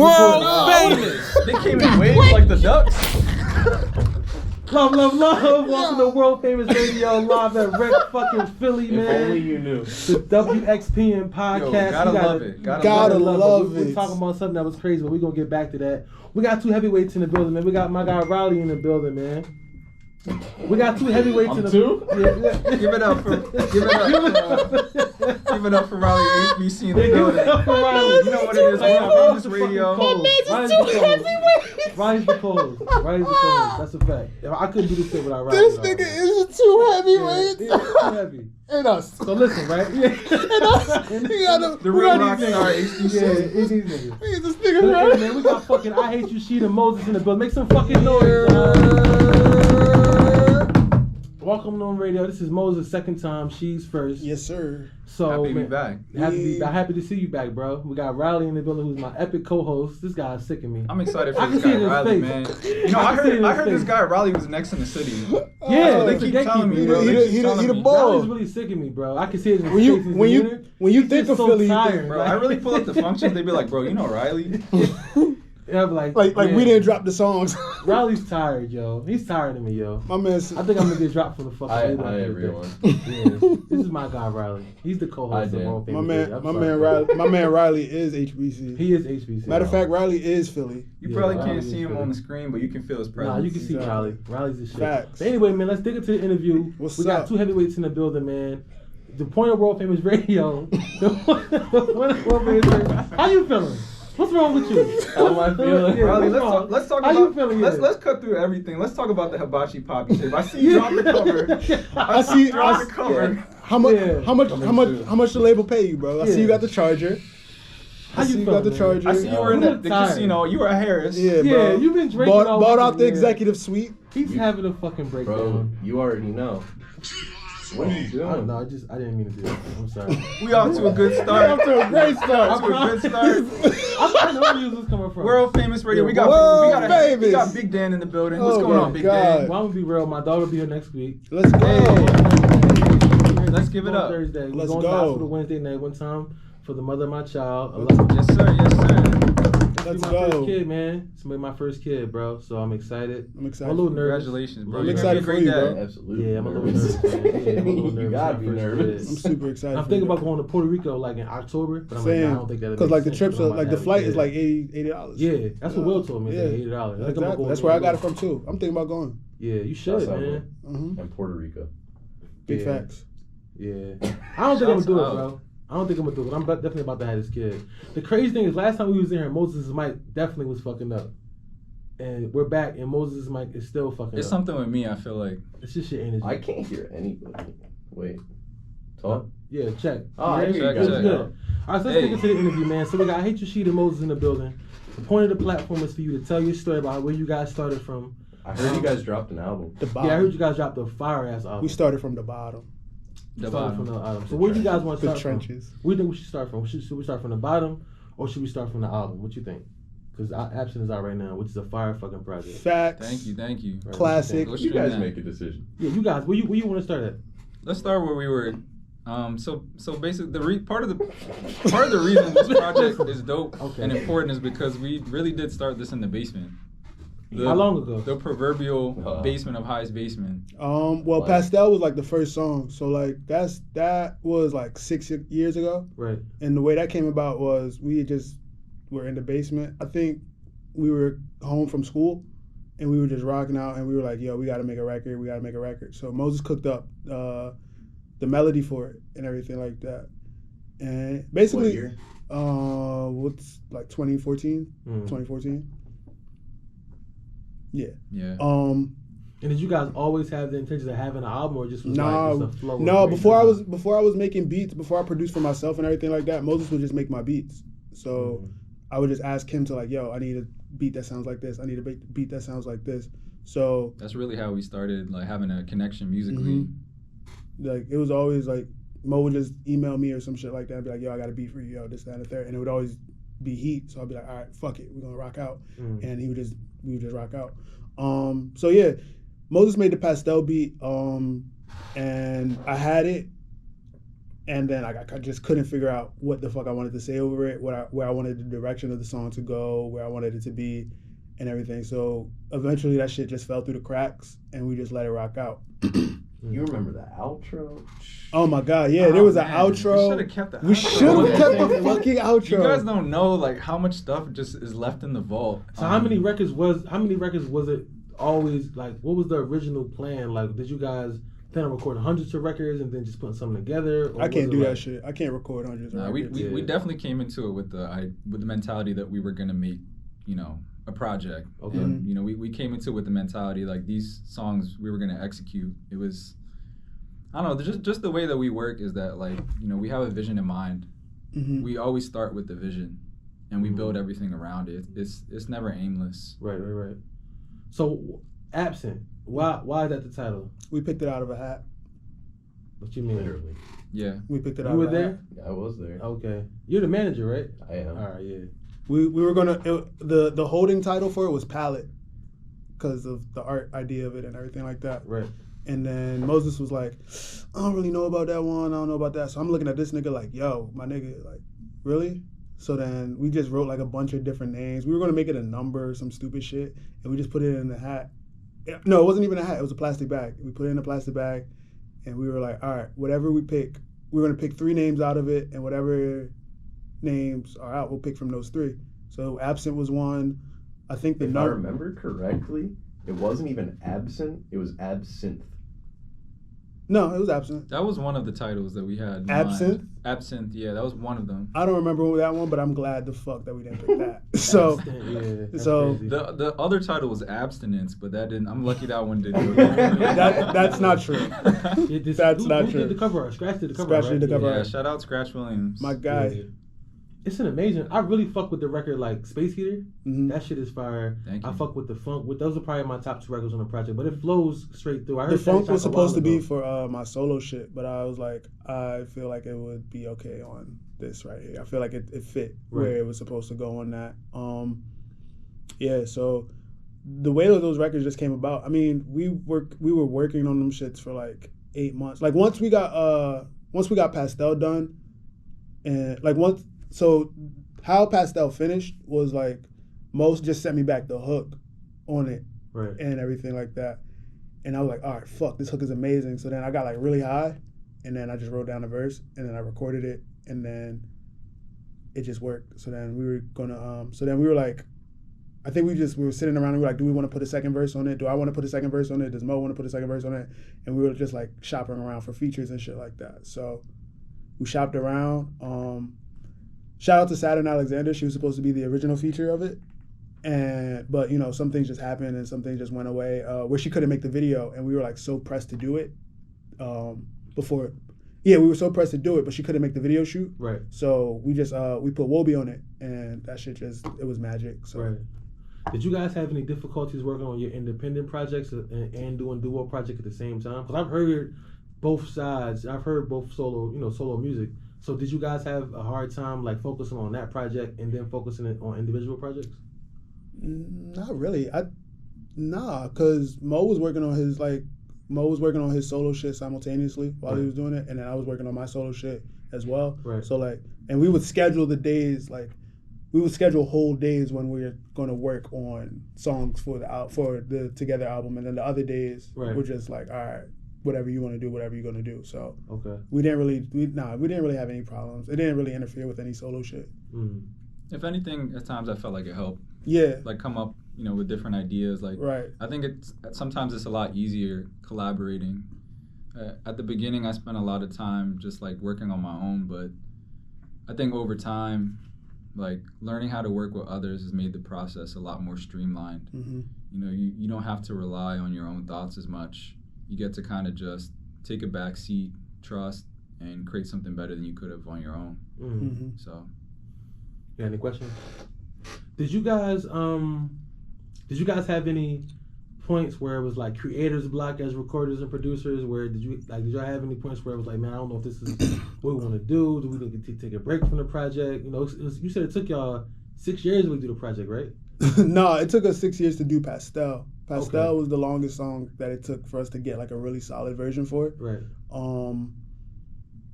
World famous. They came in waves like the Ducks. Love. Welcome to World Famous Radio live at Rec fucking Philly, man. If only you knew. The WXPN podcast. Yo, love it. Gotta love it. We're talking about something that was crazy, but we're going to get back to that. We got two heavyweights in the building, man. We got my guy Riley in the building, man. We got two heavyweights in the two? Yeah. Give it up for Raleigh HBC in the building. Give it up for Riley. You know what it is, World Famous Radio. Riley's the co-host. That's a fact. I couldn't do this shit without Riley. This nigga is too heavyweight. He's too heavy. And us. So listen, right? And us. He got The real rock star HBC. Yeah, it's these niggas. He is this nigga, Hey, right? man, we got fucking IHATEYOUSHEED and Moses in the building. Make some fucking noise. Welcome on radio. This is Moses' second time. She's first. Yes, sir. So Happy to be man, back. Happy to see you back, bro. We got Riley in the building, who's my epic co-host. This guy's sick of me. I'm excited I for can this see guy, it in his Riley, face. man. You know, I heard this face. guy Riley was next in the city. Yeah, they it's a keep gatekeeper. telling me, bro. They keep telling He the me. ball. Riley's really sick of me, bro. I can see it in his When face. you He's think just of so Philly, you tired, think, Bro, I really pull up the functions. They be like, bro, you know Riley? Yeah, I'm like like we didn't drop the songs. Riley's tired, yo. He's tired of me, yo. My man. I think I'm gonna get dropped from the fucking. Hi leader. everyone. Yeah, this is my guy Riley. He's the co-host of World Famous. My man Riley is HBC. He is HBC. Matter of fact, Riley is Philly. You probably Riley can't is see him Philly. on the screen, but you can feel his presence. Nah, you can see Exactly. Riley. Riley's the shit. Facts. But anyway, man, let's dig into the interview. What's we got up? two heavyweights in the building, man. The point of World Famous Radio. The point of World Famous Radio. How you feeling? What's wrong with you? How am I feeling? Yeah, Riley, what's let's talk How about. you feeling? Let's cut through everything. Let's talk about the hibachi poppy shape. I see you drop the cover. I see. Drop the cover. How much? Yeah. How much the label pay you, bro? I see you got the charger. How I see you you got the feeling, man? charger. I see you were in You the look tired. casino. You were at Harris. Yeah, Yeah, bro. you've been drinking all Bought out weekend, the yeah. executive suite. He's having a fucking Bro, breakdown. you already know. What are you I don't doing? know. I didn't mean to do that. I'm sorry. We off to a good start. Off to a great start. Off to a good start. I know where you was coming from. World Famous radio. We got World we famous. got Big Dan in the building. What's Oh going my on, Big God. Dan? Well, I'm gonna be real. My daughter will be here next week. Let's go. Let's give it up. Thursday. We're Let's going to the go. hospital Wednesday night. One time for the mother of my child. Yes, sir. Yes, sir. This Let's is my first go. kid, man. It's gonna be my first kid, bro. So I'm excited. I'm I'm a excited. little nervous. Congratulations, bro. I'm You're excited gonna be a for great you, dad. bro. Absolutely. Yeah, I'm a little nervous. Man. Yeah, I'm a little You nervous. gotta for be my first nervous. kid. I'm super excited. I'm thinking about going to Puerto Rico like in October, but I'm like, nah, I don't think that'll Because make like the sense, trips, but I'm are, about like to the have a flight kid. is like $80. Yeah, that's what Will told me. It's like $80. I think I'm gonna Exactly. go That's when where I we got go. it from too. I'm thinking about going. Yeah, you should, Shouts out, man. Mm-hmm. In Puerto Rico. Big Yeah. facts. Yeah. I don't think I'm gonna do it, Shouts bro. I don't think I'm gonna do it. I'm definitely about to have this kid. The crazy thing is, last time we was in here, Moses' mic definitely was fucking up, and we're back, and Moses' mic is still fucking It's up. something with me. I feel like It's just your energy. I can't hear anybody. Wait. Talk. Yeah, check. Oh, I You hear ready? you guys It's now. good. All right, so let's Hey. get into the interview, man. So we got IHATEYOUSHEED and Moses in the building. The point of the platform is for you to tell your story about where you guys started from. I heard you guys dropped an album. The bottom. Yeah, I heard you guys dropped a fire ass album. We started from the bottom. the Started from bottom. the album. So where do you guys want to The start from? trenches. Where do you think we should start from? Should we start from the bottom, or should we start from the album? What you think? Because Absent is out right now, which is a fire fucking project. Facts. Thank you. Right, Classic. Go You stream guys that. make a decision. Yeah, you guys, where you want to start at? Let's start where we were. So basically, part of the reason this project is dope Okay. and important is because we really did start this in the basement. How long ago? The proverbial Wow. basement of highest basement. Well, Like- Pastel was like the first song, so like that was like 6 years ago, Right. and the way that came about was we just were in the basement. I think we were home from school, and we were just rocking out, and we were like, "Yo, we got to make a record. We got to make a record." So Moses cooked up the melody for it and everything like that, and basically, What year? what's like 2014, Mm. 2014. Yeah. Yeah. And did you guys always have the intentions of having an album, or just was like just a flow? No, of before I great was making beats, before I produced for myself and everything like that, Moses would just make my beats. So I would just ask him to like, yo, I need a beat that sounds like this. I need a beat that sounds like this. So That's really how we started, like having a connection musically. like it was always like Mo would just email me or some shit like that and be like, yo, I got a beat for you, yo, this, that, and the third. And it would always be heat. So I'd be like, all right, fuck it, we're gonna rock out. Mm. And we would just rock out. So yeah, Moses made the Pastel beat, and I had it And then I just couldn't figure out what the fuck I wanted to say over it, where I wanted the direction of the song to go, where I wanted it to be, and everything. So eventually that shit just fell through the cracks, and we just let it rock out. You remember the outro? Oh my god, yeah, there was an outro. We should have kept the outro. We should have kept the fucking outro. You guys don't know like how much stuff just is left in the vault. So how many records was it always like? What was the original plan? Like, did you guys plan on recording hundreds of records and then just putting something together? I can't do that shit. I can't record hundreds of records. We definitely came into it with the mentality that we were gonna make, a project. Okay. And, we came into it with the mentality like these songs we were gonna execute. It was, I don't know, just the way that we work is that like, we have a vision in mind. Mm-hmm. We always start with the vision, and we build everything around it. It's never aimless. Right. So, Absent. Why is that the title? We picked it out of a hat. What you mean? Literally. Yeah. We picked it out. You were of a there? hat. Yeah, I was there. Okay. You're the manager, right? I am. All right, yeah. We were gonna the holding title for it was Palette, because of the art idea of it and everything like that. Right. And then Moses was like, I don't really know about that one. I don't know about that. So I'm looking at this nigga like, yo, my nigga, like, really? So then we just wrote like a bunch of different names. We were gonna make it a number or some stupid shit, and we just put it in the hat. No, it wasn't even a hat. It was a plastic bag. We put it in a plastic bag, and we were like, all right, whatever we pick, we're gonna pick 3 names out of it, and whatever names are out, we'll pick from those 3. So Absent was one. I think If I remember correctly, it wasn't even Absent. It was Absinthe. No, it was Absent. That was one of the titles that we had. in Absinthe? mind. Absinthe, yeah, that was one of them. I don't remember that one, but I'm glad the fuck that we didn't pick that. So, That's so crazy. The other title was Abstinence, but that didn't. I'm lucky that one didn't. that's not true. That's not who true. did the cover art? Scratch did the cover Scratch art, did the cover Yeah, art. shout out Scratch Williams. My guy. Yeah. It's an amazing. I really fuck with the record like Space Heater. Mhm. That shit is fire. Thank you. I fuck with the funk. Those are probably my top 2 records on the project, but it flows straight through. I heard The funk that was a while supposed to be ago. for my solo shit, but I was like, I feel like it would be okay on this right here. I feel like it fit Right. where it was supposed to go on that. Yeah, so the way that those records just came about, I mean, we were working on them shits for like 8 months. Like once we got Pastel done, and like so how Pastel finished was like Most just sent me back the hook on it. Right. And everything like that. And I was like, all right, fuck, this hook is amazing. So then I got like really high, and then I just wrote down a verse, and then I recorded it, and then it just worked. So then we were gonna, so then we were like, I think we were sitting around and we were like, do we want to put a second verse on it? Do I want to put a second verse on it? Does Mo want to put a second verse on it? And we were just like shopping around for features and shit like that. So we shopped around. Shout out to Saturn Alexander. She was supposed to be the original feature of it. But you know, some things just happened and some things just went away where she couldn't make the video, and we were like so pressed to do it before. Yeah, we were so pressed to do it, but she couldn't make the video shoot. Right. So we just we put Wobie on it, and that shit it was magic. So. Right. Did you guys have any difficulties working on your independent projects and doing duo project at the same time? Because I've heard both sides. I've heard both solo music. So did you guys have a hard time like focusing on that project and then focusing it on individual projects? Not really. Cause Mo was working on his solo shit simultaneously while he was doing it, and then I was working on my solo shit as well. Right. So like, and we would schedule the days we would schedule whole days when we were gonna work on songs for the Together album, and then the other days were just like, all right, whatever you want to do, whatever you're gonna do. So okay, we didn't really have any problems. It didn't really interfere with any solo shit. Mm. If anything, at times I felt like it helped. Yeah. Like come up, with different ideas. Like right. I think sometimes it's a lot easier collaborating. At the beginning, I spent a lot of time just like working on my own, but I think over time, like learning how to work with others has made the process a lot more streamlined. Mm-hmm. You don't have to rely on your own thoughts as much. You get to kind of just take a back seat, trust, and create something better than you could have on your own. Mm-hmm. So, you got any questions? Did you guys have any points where it was like creators block as recorders and producers? Where did y'all have any points where it was like, man, I don't know if this is what we want to do? Do we need to take a break from the project? You said it took y'all 6 years to do the project, right? No, it took us 6 years to do Pastel. Pastel Okay. was the longest song that it took for us to get like a really solid version for it. Right.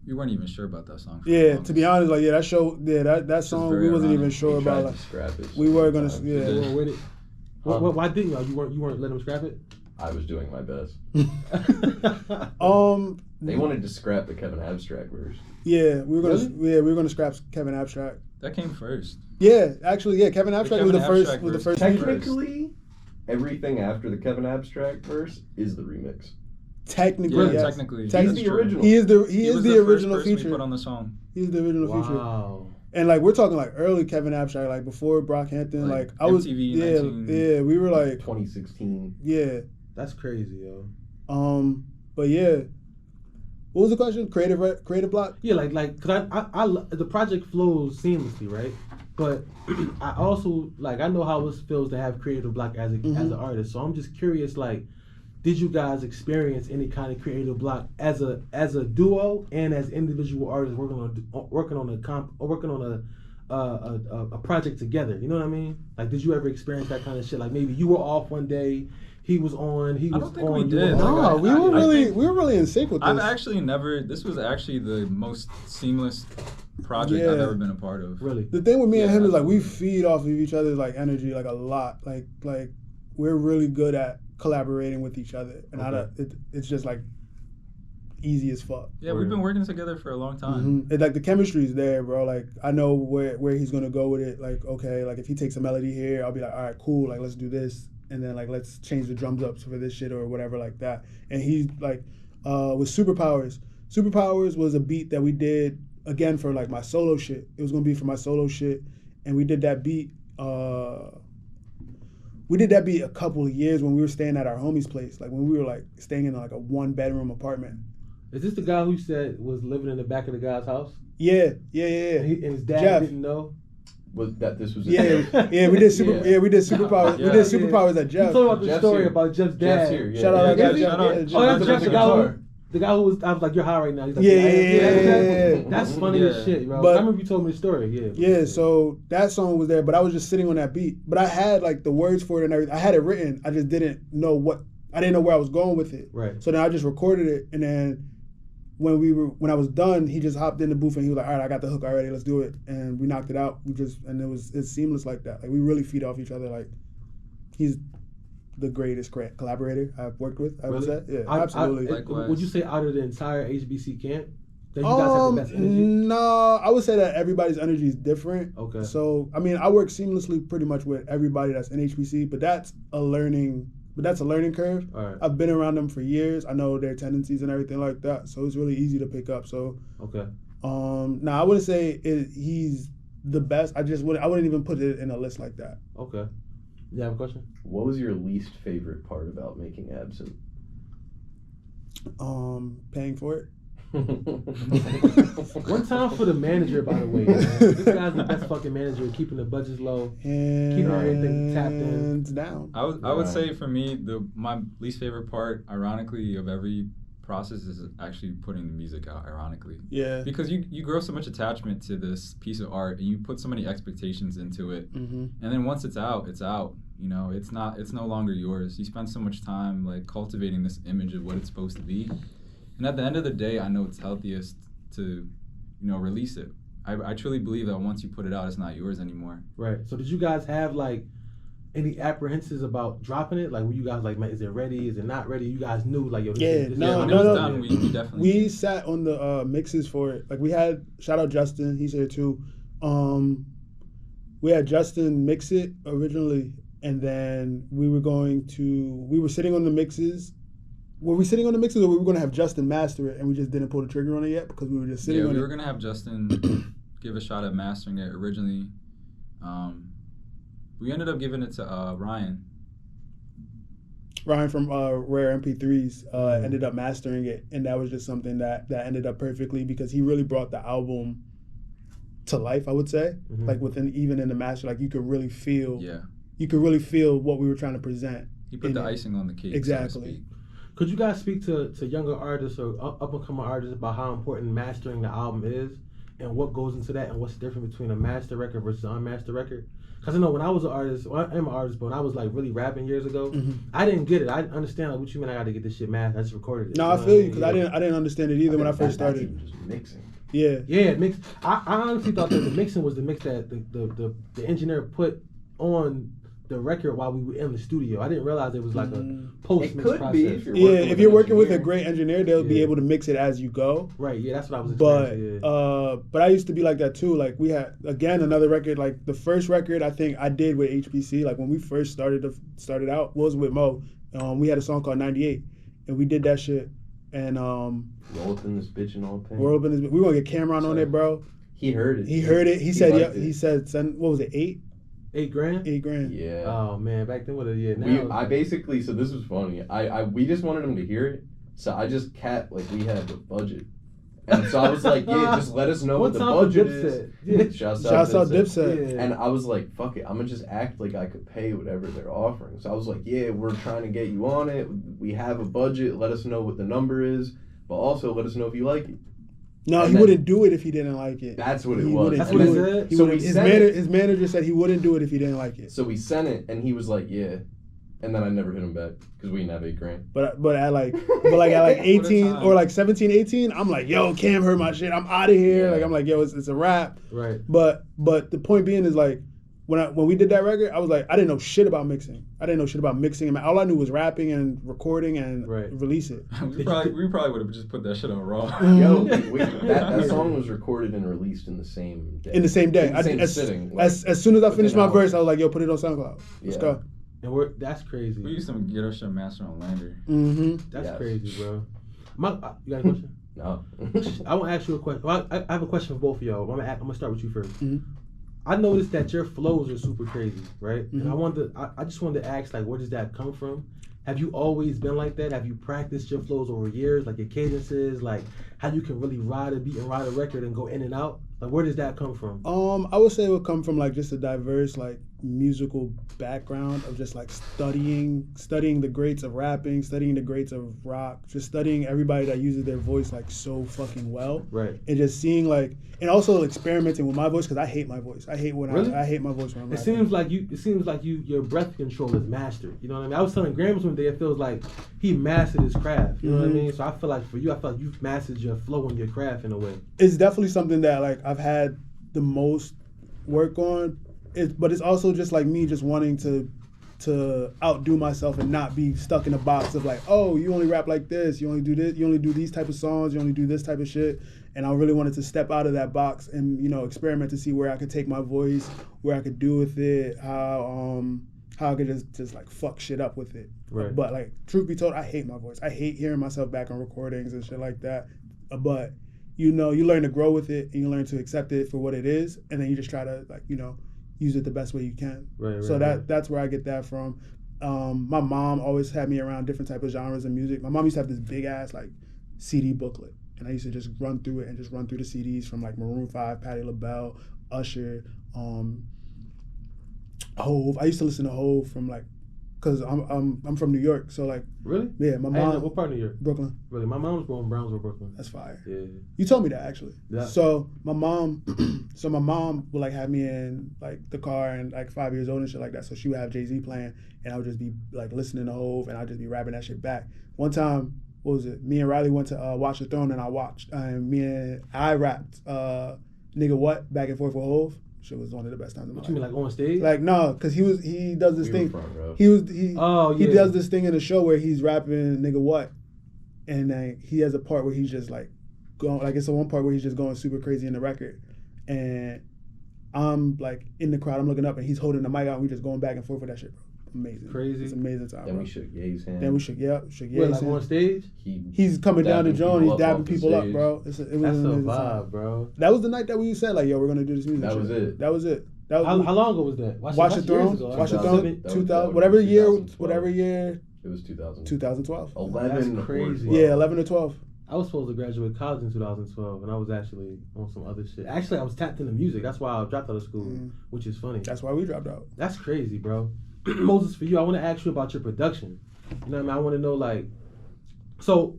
We weren't even sure about that song. Yeah, to be honest, like that show, that song we wasn't even sure He tried about. Like, to scrap it. we were gonna, sometimes. yeah. Well, with it. Why didn't y'all? You weren't letting them scrap it? I was doing my best. They wanted to scrap the Kevin Abstract verse. Yeah, we were gonna, Really? we were gonna scrap Kevin Abstract. That came first. Yeah, actually, yeah, Kevin Abstract was the Kevin first. Abstract Was the verse. first. Technically, everything after the Kevin Abstract verse is the remix. Technically, Yeah, yes. technically. He's That's the true. original. He is the was the first original person we feature. put on the song. He's the original feature. Wow. And like we're talking like early Kevin Abstract, like before Brockhampton, like I was, MTV, yeah, 19. yeah, we were like, 2016. yeah, That's crazy, yo. but yeah. What was the question? Creative block? Yeah, cause the project flows seamlessly, right? But I also I know how it feels to have creative block as an artist. So I'm just curious, like, did you guys experience any kind of creative block as a duo and as individual artists working on a project together? You know what I mean? Like, did you ever experience that kind of shit? Like, maybe you were off one day, he was on, he was on. I don't think we you did. were on. No, Like, we were really in sync with this. I've actually never. This was actually the most seamless project Yeah. I've ever been a part of. Really? The thing with me and Yeah, him is like we absolutely. feed off of each other's like energy like a lot. Like we're really good at collaborating with each other, and it's just like easy as fuck. Yeah, we've been working together for a long time. And, like the chemistry's there, bro. Like I know where he's gonna go with it. Like okay, like if he takes a melody here, I'll be like, all right, cool. Like let's do this, and then like let's change the drums up for this shit or whatever like that. And he's like with Superpowers. Superpowers was a beat that we did again for like my solo shit. It was gonna be for my solo shit, and we did that beat. We did that beat a couple of years when we were staying at our homie's place, like when we were like staying in like a 1-bedroom apartment. Is this the guy who said was living in the back of the guy's house? Yeah. And his dad Jeff. didn't know? Was that this was? Yeah, we did we did Superpowers. Yeah. We did Superpowers at You Jeff. told about the Jeff's story here. about Jeff's dad. Jeff's here. Yeah. Shout out, Yeah, Jeff. shout out. Yeah, Oh, that's Jeff Jeff, the the guy who, guitar. the guy who was, I was like, you're high right now. He's like, Yeah. That's funny as Yeah. shit, bro. But- I remember you told me the story, yeah. Yeah, so that song was there, but I was just sitting on that beat. But I had like the words for it and everything. I had it written. I just didn't know where I was going with it. Right. So then I just recorded it, and then when I was done, he just hopped in the booth and he was like, all right, I got the hook already, let's do it. And we knocked it out. It's seamless like that. Like we really feed off each other. Like he's the greatest collaborator I've worked with, I would say. Yeah, absolutely. Likewise. Would you say out of the entire HBC camp that you guys have the best energy? No, I would say that everybody's energy is different. Okay. So I mean, I work seamlessly pretty much with everybody that's in HBC, but that's a learning curve. All right. I've been around them for years. I know their tendencies and everything like that, so it's really easy to pick up. So Okay. I wouldn't say he's the best. I wouldn't even put it in a list like that. Okay. You have a question? What was your least favorite part about making Absent? Paying for it. One time for the manager, by the way. Man. This guy's the best fucking manager, keeping the budgets low. Keeping everything tapped in. Hands down. I would say for me, my least favorite part, ironically, of every process is actually putting the music out, ironically. Yeah. Because you grow so much attachment to this piece of art, and you put so many expectations into it, and then once it's out, it's out. You know, it's no longer yours. You spend so much time like cultivating this image of what it's supposed to be, and at the end of the day, I know it's healthiest to, release it. I truly believe that once you put it out, it's not yours anymore. Right. So did you guys have like any apprehensions about dropping it? Like, were you guys like, man, is it ready? Is it not ready? You guys knew like, yo, this When it was done, we definitely We knew. sat on the mixes for it. Like we had, shout out Justin, he's here too. We had Justin mix it originally, and then we were sitting on the mixes. Were we sitting on the mixes, or we were going to have Justin master it, and we just didn't pull the trigger on it yet because we were just sitting on it? Yeah, we were gonna have Justin give a shot at mastering it originally. We ended up giving it to Ryan. Ryan from Rare MP3s ended up mastering it, and that was just something that ended up perfectly because he really brought the album to life, I would say. Like even in the master, like you could really feel what we were trying to present. He put the icing on the cake. Exactly. So to speak. Could you guys speak to younger artists or up and coming artists about how important mastering the album is and what goes into that and what's different between a master record versus an unmastered record? Because I know when I was an artist, well, I'm an artist, but when I was like really rapping years ago, Mhm. I didn't get it. I didn't understand like what you mean. I got to get this shit math. I just recorded it. No, You I know feel what you because I didn't understand it either when I first That's started. even just mixing. Yeah. Yeah, mix. I honestly thought that the mixing was the mix that the engineer put on the record while we were in the studio. I didn't realize it was like a post It mix could process. be if you're Yeah, working if with you're an working with a engineer. great engineer, they'll be Yeah. able to mix it as you go. Right. Yeah, that's what I was But experiencing. Yeah. but I used to be like that too. Like we had again another record. Like the first record I think I did with HBC. Like when we first started out was with Mo. We had a song called 98, and we did that shit. And Roll up in this bitch and all pain. World Business. We were gonna get Cameron on it, bro. He heard it. He heard it. He said, liked yeah. it. He said, send, what was it, $8 $8,000. grand. Yeah. Oh man, back then what? Yeah. Now, I basically, so this was funny. We just wanted him to hear it, so I just we had the budget, and so I was like, yeah, just let us know what the time for budget Dipset? is. Yeah. Shouts Shouts out Dipset. Dipset. Yeah. And I was like, fuck it, I'm gonna just act like I could pay whatever they're offering. So I was like, yeah, we're trying to get you on it. We have a budget. Let us know what the number is, but also let us know if you like it. No, And he then- wouldn't do it if he didn't like it. That's what it He was. wouldn't That's And what then- he said? He So wouldn't- we his, sent manager, it. his manager said he wouldn't do it if he didn't like it. So we sent it, and he was like, yeah. And then I never hit him back because we didn't have $8,000. But at like 18 time. or like 17, 18, I'm like, yo, Cam heard my shit. I'm out of here. Yeah. Like I'm like, yo, it's a wrap. Right. But the point being is like when we did that record, I was like, I didn't know shit about mixing. I didn't know shit about mixing. All I knew was rapping and recording and Right. release it. we probably would have just put that shit on raw. Yo, that song was recorded and released in the same day. In the same day. In the same sitting. Like, As soon as I finished my within verse, hours. I was like, yo, put it on SoundCloud. Let's Yeah. go. And that's crazy. We used to get our shit mastered on Lander. Mm-hmm. That's Yes. crazy, bro. You got a question? No. I want to ask you a question. Well, I have a question for both of y'all. I'm gonna start with you first. Mhm. I noticed that your flows are super crazy, right? Mhm. And I just wanted to ask, like, where does that come from? Have you always been like that? Have you practiced your flows over years, like your cadences, like how you can really ride a beat and ride a record and go in and out? Like, where does that come from? I would say it would come from like just a diverse like musical background of just like studying the greats of rapping, studying the greats of rock, just studying everybody that uses their voice like so fucking well, Right. and just seeing like, and also experimenting with my voice because I hate my voice. I hate when Really? I hate my voice when I'm It rapping. seems like your breath control is mastered. You know what I mean? I was telling Grams one day, it feels like he mastered his craft. You know what I Mhm. mean? So I feel like for you, I feel like you've mastered your flow and your craft in a way. It's definitely something that like I've had the most work on. But it's also just like me just wanting to outdo myself and not be stuck in a box of like, oh, you only rap like this, you only do this, you only do these type of songs, you only do this type of shit. And I really wanted to step out of that box and, you know, experiment to see where I could take my voice, where I could do with it, how I could just like fuck shit up with it. Right. But like, truth be told, I hate my voice. I hate hearing myself back on recordings and shit like that. But you know, you learn to grow with it and you learn to accept it for what it is, and then you just try to like, you know, use it the best way you can. Right. So right. that's where I get that from. My mom always had me around different type of genres of music. My mom used to have this big ass like CD booklet, and I used to just run through it and just run through the CDs from like Maroon 5, Patti LaBelle, Usher, Hove. I used to listen to Hove from like, cause I'm from New York, so like Really? yeah, my I didn't know- mom what part of New York? Brooklyn. Really? My mom was born in Brownsville, Brooklyn. That's fire. Yeah. You told me that actually. Yeah. So my mom would like have me in like the car and like 5 years old and shit like that. So she would have Jay-Z playing and I would just be like listening to Hove and I'd just be rapping that shit back. One time, what was it? Me and Riley went to Watch the Throne and I rapped Nigga What back and forth with Hove. Shit was one of the best times of my What you mean, life. like on stage? Like no, cause he does this We thing. were front row. Oh, He yeah. does this thing in the show where he's rapping Nigga What, and he has a part where he's just like going, like it's the one part where he's just going super crazy in the record, and I'm like in the crowd, I'm looking up and he's holding the mic out and we just going back and forth with that shit, bro. Amazing. Crazy. It's an amazing time. Then bro. we shook Ye's hand. Then we shook Wait, Ye's like on hand. stage? He's coming down the dabbing joint, he's people up dabbing off the people up, stage. bro. It was That's an a amazing vibe, time. bro. That was the night that we said like, yo, we're gonna do this music. That shit. was it. That was it. That was How long ago was that? Watch the Throne. years ago. Watch the 2000. Throne. That was 2000. 2012. Whatever year. It was 2000. 2012. 11 That's or crazy. 12. Yeah, 11 or 12. I was supposed to graduate college in 2012, and I was actually on some other shit. Actually, I was tapped into music. That's why I dropped out of school, which is funny. That's why we dropped out. That's crazy, bro. Moses, for you, I want to ask you about your production. You know what I mean? I want to know, like, so,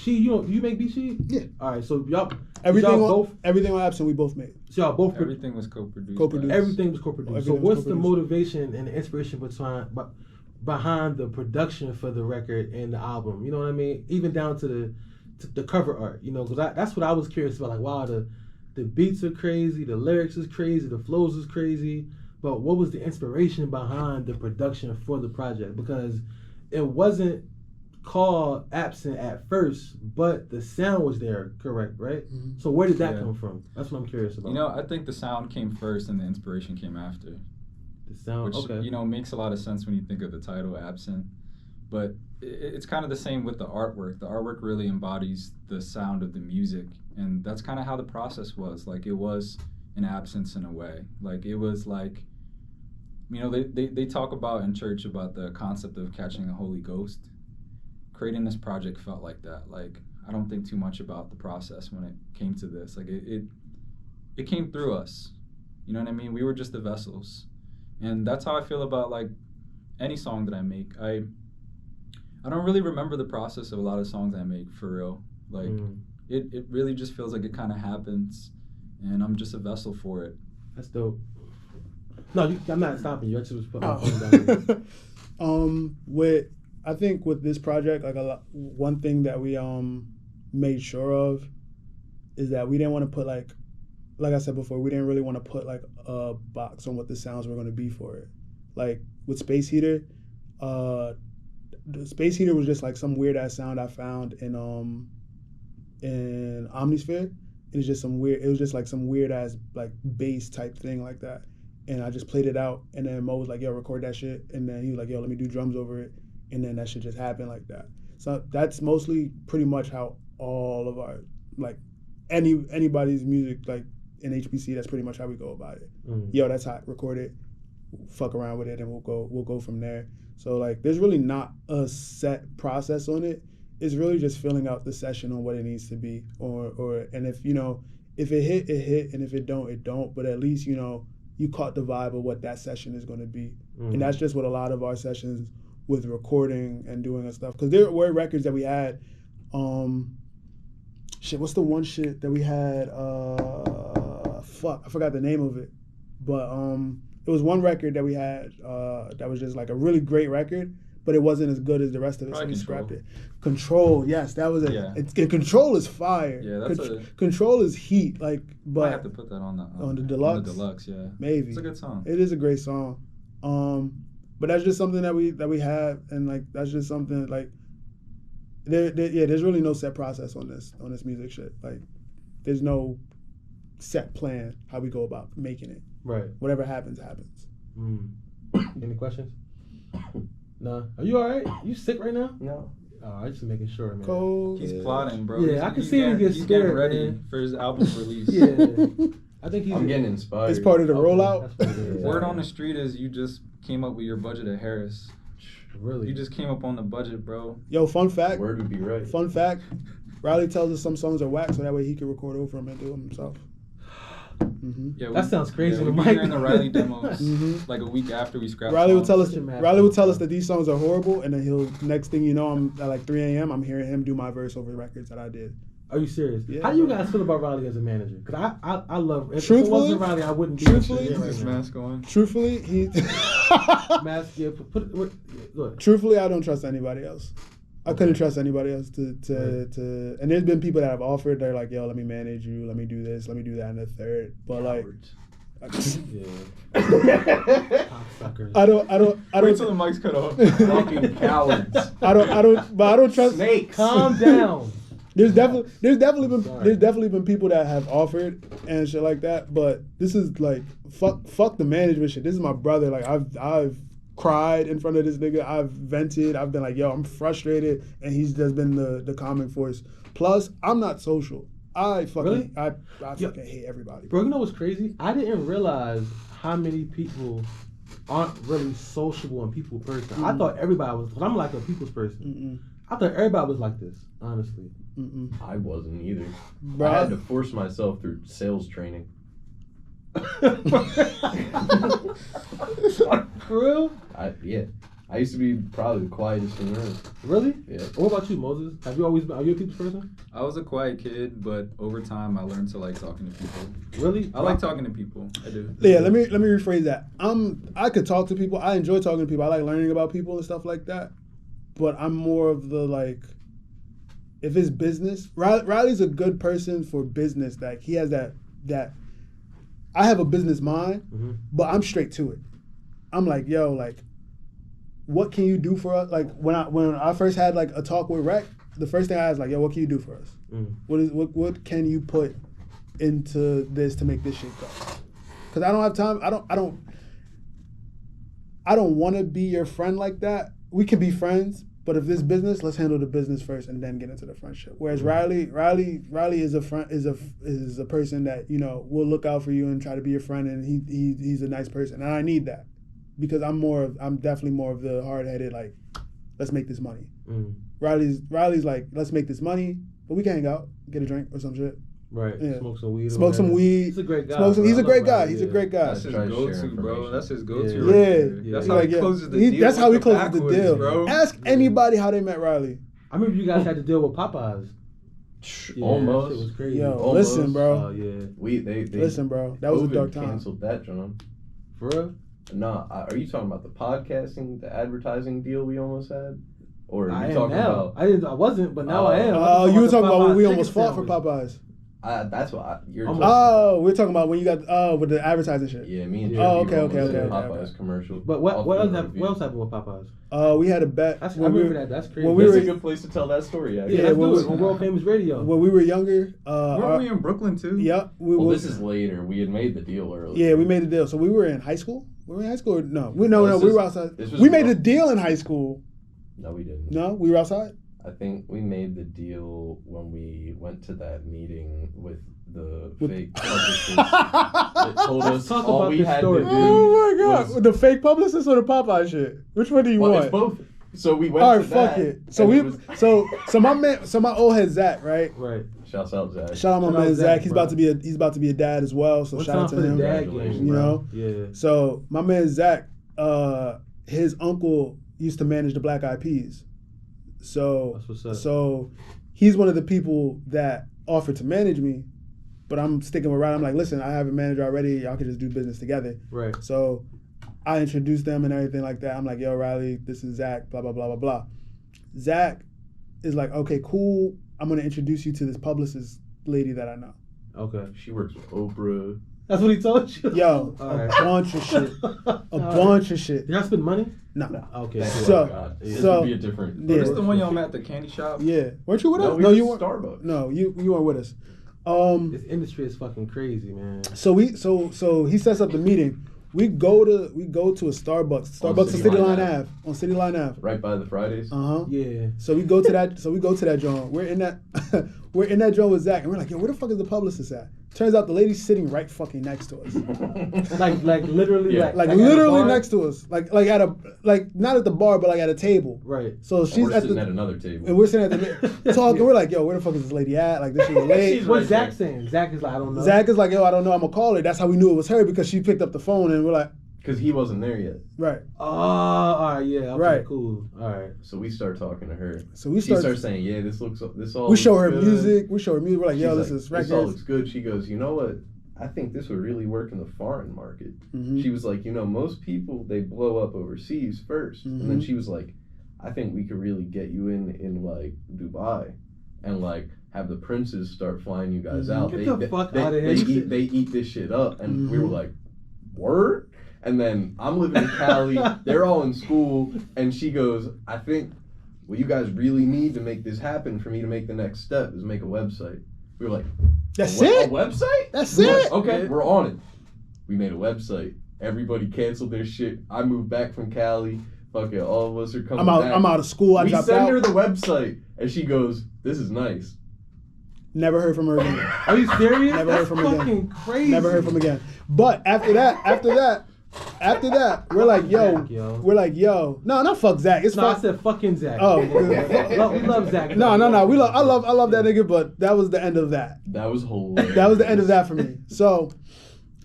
you make beats, She? Yeah. All right, so y'all, Everything y'all on Absent we both made. So y'all both Everything was co-produced. Co-produced. Everything was co-produced. So Everything was what's the co-produced. motivation and the inspiration behind the production for the record and the album? You know what I mean? Even down to the cover art. You know, because that's what I was curious about. Like, wow, the beats are crazy, the lyrics is crazy, the flows is crazy. But what was the inspiration behind the production for the project? Because it wasn't called Absent at first, but the sound was there, correct, right? Mm-hmm. So where did that come from? That's what I'm curious about. You know, I think the sound came first and the inspiration came after. The sound, which, okay. you know, makes a lot of sense when you think of the title Absent. But it's kind of the same with the artwork. The artwork really embodies the sound of the music. And that's kind of how the process was. Like, it was an absence in a way. Like, it was like, you know, they talk about in church about the concept of catching a Holy Ghost. Creating this project felt like that. Like, I don't think too much about the process when it came to this. Like, it came through us. You know what I mean? We were just the vessels. And that's how I feel about, like, any song that I make. I don't really remember the process of a lot of songs I make, for real. Like, it really just feels like it kind of happens, and I'm just a vessel for it. That's dope. No, I'm not stopping you. I just was putting my phone down. I think with this project, like one thing that we made sure of is that we didn't want to put like I said before, we didn't really want to put like a box on what the sounds were going to be for it. Like with Space Heater, the Space Heater was just like some weird ass sound I found in Omnisphere. It was just like some weird ass like bass type thing like that. And I just played it out, and then Mo was like, yo, record that shit. And then he was like, yo, let me do drums over it. And then that shit just happened like that. So that's mostly pretty much how all of our, like, anybody's music, like, in HBC, that's pretty much how we go about it. Yo, that's hot, record it, fuck around with it, and we'll go from there. So, like, there's really not a set process on it. It's really just filling out the session on what it needs to be. And if, you know, if it hit, it hit, and if it don't, it don't. But at least, you know, you caught the vibe of what that session is going to be. And that's just what a lot of our sessions with recording and doing and stuff. Because there were records that we had, what's the one shit that we had, I forgot the name of it. But it was one record that we had that was just like a really great record, but it wasn't as good as the rest of it, Probably so we Control. scrapped it. Control, yes, that was it. Yeah. Control is fire. Yeah, that's Control is heat, like, but I have to put that on the deluxe. On the deluxe, yeah. Maybe it's a good song. It is a great song. But that's just something that we have, and like that's just something like there's really no set process on this music shit. Like there's no set plan how we go about making it. Right. Whatever happens. Any questions? No. Are you all right? You sick right now? No. Oh, I'm just making sure, man. Cold. He's plotting, bro. Yeah, I can see him get he's scared, getting ready man. for his album release. Yeah. I think I'm getting inspired. It's part of the rollout. That's what it is. Word on the street is you just came up with your budget at Harris. Really? You just came up on the budget, bro. Yo, fun fact. Word would be right. Fun fact. Riley tells us some songs are whack, so that way he can record over them and do them himself. Yeah, that sounds crazy. Yeah, we're hearing the Riley demos like a week after we scrapped. Riley will tell us. Such a master. Riley will tell us that these songs are horrible, and then he'll. Next thing you know, I'm at like 3 a.m. I'm hearing him do my verse over records that I did. Are you serious? Yeah, How do you bro. guys feel about Riley as a manager? Because I love. If it Truthfully- wasn't Riley, I wouldn't be. truthfully- here His right now. mask on. Truthfully, he. Mask. Yeah. Go ahead. Truthfully, I don't trust anybody else. I couldn't trust anybody else to and there's been people that have offered. They're like, yo, let me manage you, let me do this, let me do that, and the third. But like, Yeah. Cocksuckers. I don't. Wait till the mic's cut off. Fucking cowards. I don't trust. Snakes. Calm down. There's definitely Sorry. been people that have offered and shit like that. But this is like fuck the management shit. This is my brother. Like I've cried in front of this nigga. I've vented. I've been like, yo, I'm frustrated, and he's just been the calming force. Plus, I'm not social. I fucking Really? I fucking hate everybody. Bro, you know what's crazy? I didn't realize how many people aren't really sociable and people person. I thought everybody was. Cause I'm like a people's person. I thought everybody was like this. Honestly. I wasn't either. Bro, I had to force myself through sales training. For real? Yeah. I used to be probably the quietest in the room. Really? Yeah. What about you, Moses? Have you always been? Are you a people's person? I was a quiet kid, but over time I learned to like talking to people. Really? I like talking to people. I do. Yeah, let me rephrase that. I could talk to people. I enjoy talking to people. I like learning about people and stuff like that. But I'm more of the like, if it's business, Riley's a good person for business. Like he has that. I have a business mind, but I'm straight to it. I'm like, yo, like, what can you do for us? Like when I first had like a talk with Rec, the first thing I asked like, yo, what can you do for us? What can you put into this to make this shit go? Because I don't have time. I don't want to be your friend like that. We can be friends, but if this business, let's handle the business first and then get into the friendship. Whereas Riley is a friend, is a person that, you know, will look out for you and try to be your friend, and he's a nice person, and I need that because I'm definitely more of the hard-headed, like, let's make this money. Riley's like, let's make this money, but we can hang out, get a drink or some shit. Right. Yeah. Smoke some weed. He's a great guy. He's a great guy. He's a great guy. That's his go-to, bro. That's his go-to. Yeah. That's how he closes the deal. That's how he closes the deal. Bro. Ask anybody how they met Riley. I remember you guys had to deal with Popeyes. Almost. That shit was crazy. Yo, Almost. listen, bro. Oh yeah. They listen, bro. That was a dark time. Canceled that, John. For real? No, are you talking about the podcasting, the advertising deal we almost had? Or are I you am talking now. about? I wasn't, but now I am. Oh, you were talking about when we Popeyes almost chicken fought for sandwich. Popeyes. That's what you're Almost. talking We're talking about when you got with the advertising shit. Yeah, me and Yeah. Jeremy okay, were okay, almost in a okay, Popeyes okay. commercial. But what Off else the happened with Popeyes? We had a bet. I remember that. That's crazy. when we That's were- a good place to tell that story, actually. Yeah, let's do it when on World Famous Radio. When we were younger, Weren't we in Brooklyn too? yeah, Well, this is later. We had made the deal earlier. yeah, we made a deal. So we were in high school. Were we in high school? Or no, we were outside. this was We made a rough. deal in high school. No, we didn't. No, we were outside. I think we made the deal when we went to that meeting with the fake publicist that told us Talk all about we this had story. to do. Oh my god, was- the fake publicist or the Popeye shit? Which one do you Well, want? it's both. So we went All to right, fuck that, it. So and we, it was- so my old head Zach, right? Right. Shouts out Zach. Shout out my Shout out man Zach, Zach. He's bro. about to be a dad as well. So What's shout time out to for the him. dad Congratulations, game, you bro? know? Yeah. So my man Zach, his uncle used to manage the Black Eyed Peas. So That's what's up. so he's one of the people that offered to manage me, but I'm sticking with Riley. I'm like, listen, I have a manager already. Y'all can just do business together. Right. So I introduced them and everything like that. I'm like, yo, Riley, this is Zach, blah, blah, blah, blah, blah. Zach is like, okay, cool. I'm going to introduce you to this publicist lady that I know. Okay. She works with Oprah. That's what he told you. Yo, All a right. bunch of shit. A All bunch of shit. Did y'all spend money? No. Okay. Thank cool. So- you, God. This so- would be a different. Yeah. This the one y'all met at the candy shop? Yeah. Weren't you with No, us? we No, were you at weren't. Starbucks. No, you weren't with us. This industry is fucking crazy, man. So he sets up the meeting. We go to a Starbucks. Starbucks on City City Line Line Ave. Ave. On City Line Ave. Right by the Fridays. Uh-huh. Yeah. So we go to that joint. We're in that joint with Zach, and we're like, yo, where the fuck is the publicist at? Turns out the lady's sitting right fucking next to us. Like literally, Yeah. Like at a literally bar? next to us. Like at a not at the bar, but like at a table. Right. So she's We're at sitting the at another table. and we're sitting at the talking. We're like, yo, where the fuck is this lady at? Like this shit was late. She's What's right Zach saying? Zach is like, I don't know. Zach is like, yo, I don't know. I'm gonna call her. That's how we knew it was her because she picked up the phone and we're like, Because he wasn't there yet. right. Oh, all right, yeah. Okay, Right. Cool. All right. So we start talking to her. So we She start. starts saying, yeah, this all We show looks her good. music. We show her music. We're like, She's yo, like, this is this all records. looks good. She goes, you know what? I think this would really work in the foreign market. Mhm. She was like, you know, most people, they blow up overseas 1st. And then Mhm. she was like, I think we could really get you in like Dubai and like have the princes start flying you guys Mhm. out. Get the fuck outta here. They eat this shit up. And we were Mhm. like, word? And then I'm living in Cali. They're all in school. And she goes, I think what you guys really need to make this happen for me to make the next step is make a website. We were like, That's a it. website? That's Yes, it. okay, Yeah. we're on it. We made a website. Everybody canceled their shit. I moved back from Cali. Fuck it, all of us are coming I'm out. back. I'm out of school. I We dropped send her out. the website, and she goes, "This is nice." Never heard from her again. Are you serious? Never That's heard from him fucking again. crazy. Never heard from again. But after that, we're like, yo, Zach, yo. we're like, yo. No, not fuck Zach. It's No, I fuck. said fucking Zach. Oh, we love Zach. No. I love that nigga, but that was the end of that. That was hilarious. That was the end of that for me. So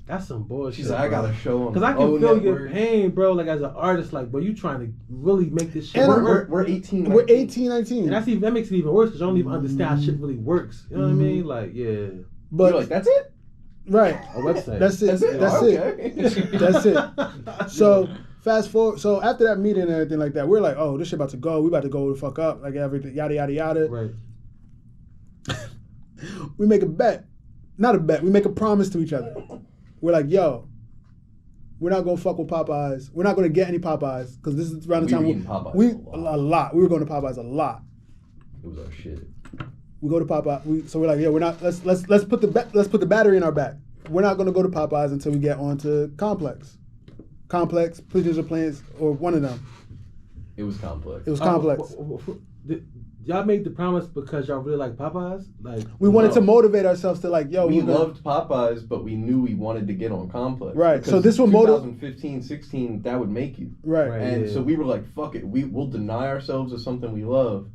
That's some bullshit. She's like, I got a show on. Because I can feel your pain, bro. Like as an artist, like, but you trying to really make this shit. And work. We're 18. 19. We're 18, 19. And that makes it even worse because you don't even understand how shit really works. You know what I mean? Like, yeah. But you're like, that's it. Right. A website. That's it. That's it. That's it. So fast forward. So after that meeting and everything like that, we're like, oh, this shit about to go. We about to go the fuck up. Like everything, yada yada yada. Right. We make a bet. Not a bet. We make a promise to each other. We're like, yo, we're not gonna fuck with Popeyes. We're not gonna get any Popeyes because this is around the time Popeyes a lot. We were going to Popeyes a lot. It was our shit. We go to Popeyes. So we're like, yeah, we're not. Let's put the battery in our back. We're not gonna go to Popeyes until we get onto Complex, Prisoners of Plains, or one of them. It was Complex. It was Complex. Y'all made the promise because y'all really like Popeyes? Like we wanted to motivate ourselves to like, yo, we loved Popeyes, but we knew we wanted to get on Complex. Right. Because so this would 2015, 16, that would make you. Right. And so we were like, fuck it. We'll deny ourselves of something we love